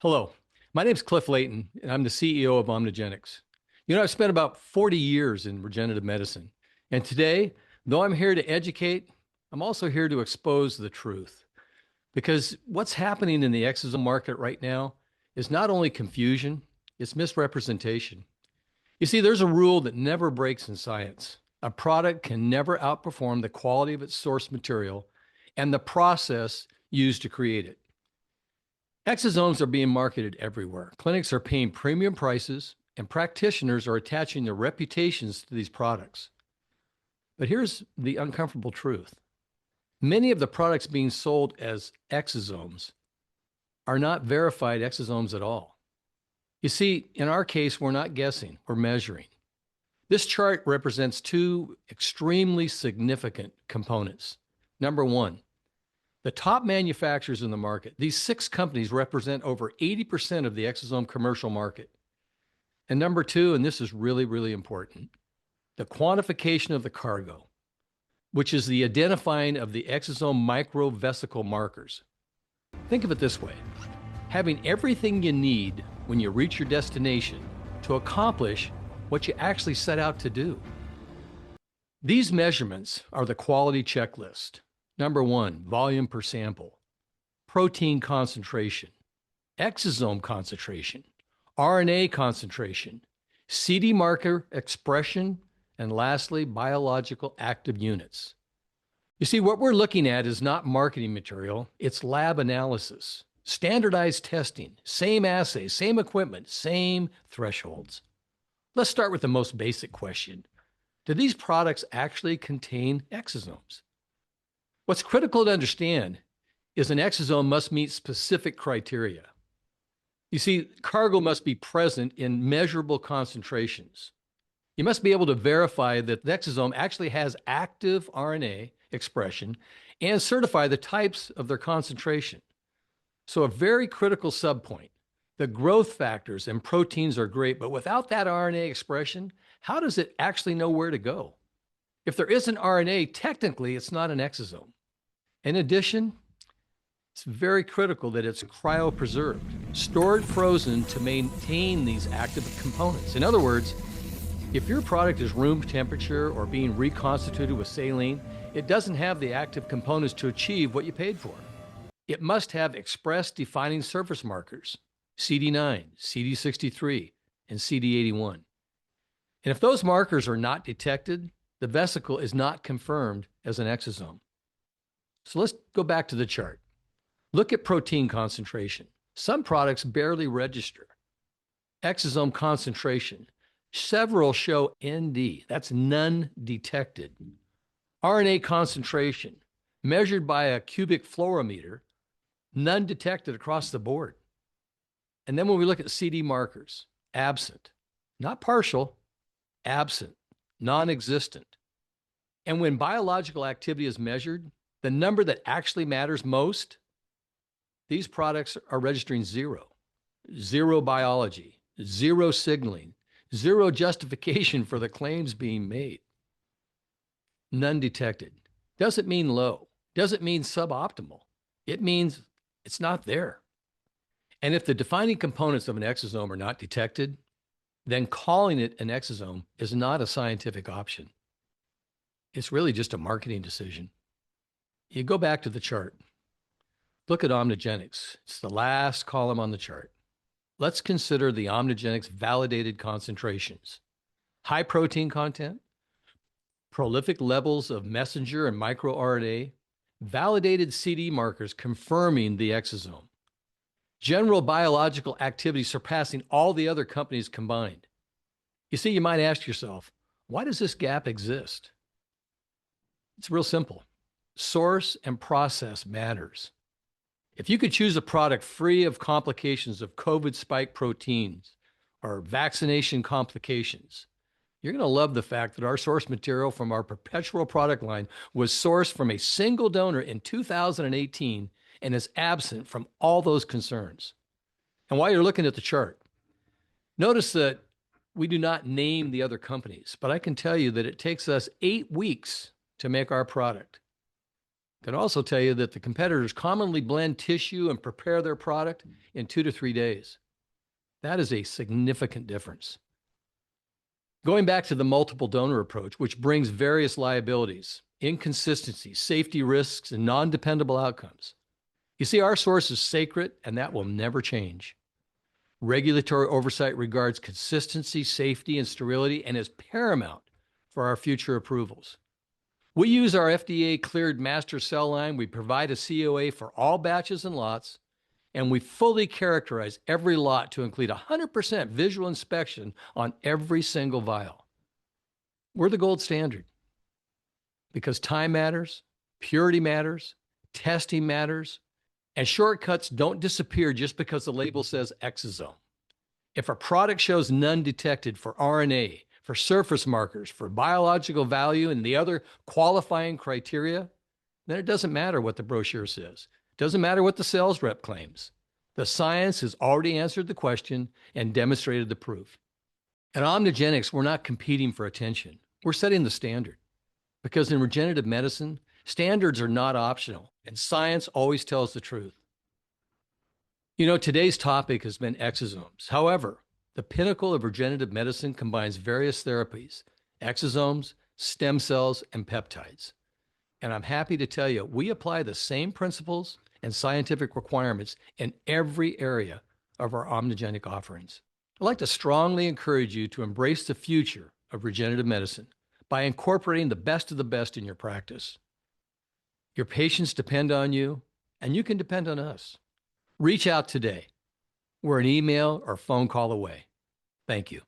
Hello, my name is Cliff Layton, and I'm the CEO of OmniGenix. I've spent about 40 years in regenerative medicine. And today, though I'm here to educate, I'm also here to expose the truth. Because what's happening in the exosome market right now is not only confusion, it's misrepresentation. You see, there's a rule that never breaks in science. A product can never outperform the quality of its source material and the process used to create it. Exosomes are being marketed everywhere. Clinics are paying premium prices, and practitioners are attaching their reputations to these products. But here's the uncomfortable truth. Many of the products being sold as exosomes are not verified exosomes at all. You see, in our case, we're not guessing, we're measuring. This chart represents two extremely significant components. Number one, the top manufacturers in the market, these 6 companies represent over 80% of the exosome commercial market. And number two, and this is really, really important, the quantification of the cargo, which is the identifying of the exosome microvesicle markers. Think of it this way: having everything you need when you reach your destination to accomplish what you actually set out to do. These measurements are the quality checklist. Number one, volume per sample, protein concentration, exosome concentration, RNA concentration, CD marker expression, and lastly, biological active units. You see, what we're looking at is not marketing material, it's lab analysis, standardized testing, same assays, same equipment, same thresholds. Let's start with the most basic question. Do these products actually contain exosomes? What's critical to understand is an exosome must meet specific criteria. You see, cargo must be present in measurable concentrations. You must be able to verify that the exosome actually has active RNA expression and certify the types of their concentration. So a very critical subpoint. The growth factors and proteins are great, but without that RNA expression, how does it actually know where to go? If there isn't RNA, technically it's not an exosome. In addition, it's very critical that it's cryopreserved, stored frozen to maintain these active components. In other words, if your product is room temperature or being reconstituted with saline, it doesn't have the active components to achieve what you paid for. It must have express defining surface markers, CD9, CD63, and CD81. And if those markers are not detected, the vesicle is not confirmed as an exosome. So let's go back to the chart. Look at protein concentration. Some products barely register. Exosome concentration. Several show ND, that's none detected. RNA concentration, measured by a cubic fluorometer, none detected across the board. And then when we look at CD markers, absent, not partial, absent, non-existent. And when biological activity is measured, the number that actually matters most, these products are registering zero. Zero biology, zero signaling, zero justification for the claims being made. None detected. Doesn't mean low. Doesn't mean suboptimal. It means it's not there. And if the defining components of an exosome are not detected, then calling it an exosome is not a scientific option. It's really just a marketing decision. You go back to the chart. Look at OmniGenix. It's the last column on the chart. Let's consider the OmniGenix validated concentrations. High protein content, prolific levels of messenger and microRNA, validated CD markers confirming the exosome, general biological activity surpassing all the other companies combined. You see, you might ask yourself, why does this gap exist? It's real simple. Source and process matters. If you could choose a product free of complications of COVID spike proteins or vaccination complications, you're going to love the fact that our source material from our perpetual product line was sourced from a single donor in 2018 and is absent from all those concerns. And while you're looking at the chart, notice that we do not name the other companies, but I can tell you that it takes us 8 weeks to make our product. Can also tell you that the competitors commonly blend tissue and prepare their product in 2 to 3 days. That is a significant difference. Going back to the multiple donor approach, which brings various liabilities, inconsistencies, safety risks, and non-dependable outcomes. You see, our source is sacred, and that will never change. Regulatory oversight regards consistency, safety, and sterility, and is paramount for our future approvals. We use our FDA-cleared master cell line. We provide a COA for all batches and lots, and we fully characterize every lot to include 100% visual inspection on every single vial. We're the gold standard because time matters, purity matters, testing matters, and shortcuts don't disappear just because the label says exosome. If a product shows none detected for RNA, for surface markers, for biological value, and the other qualifying criteria, then it doesn't matter what the brochure says. It doesn't matter what the sales rep claims. The science has already answered the question and demonstrated the proof. At OmniGenix, we're not competing for attention. We're setting the standard. Because in regenerative medicine, standards are not optional, and science always tells the truth. You know, today's topic has been exosomes. However, the pinnacle of regenerative medicine combines various therapies, exosomes, stem cells, and peptides. And I'm happy to tell you, we apply the same principles and scientific requirements in every area of our OmniGenix offerings. I'd like to strongly encourage you to embrace the future of regenerative medicine by incorporating the best of the best in your practice. Your patients depend on you, and you can depend on us. Reach out today. We're an email or phone call away. Thank you.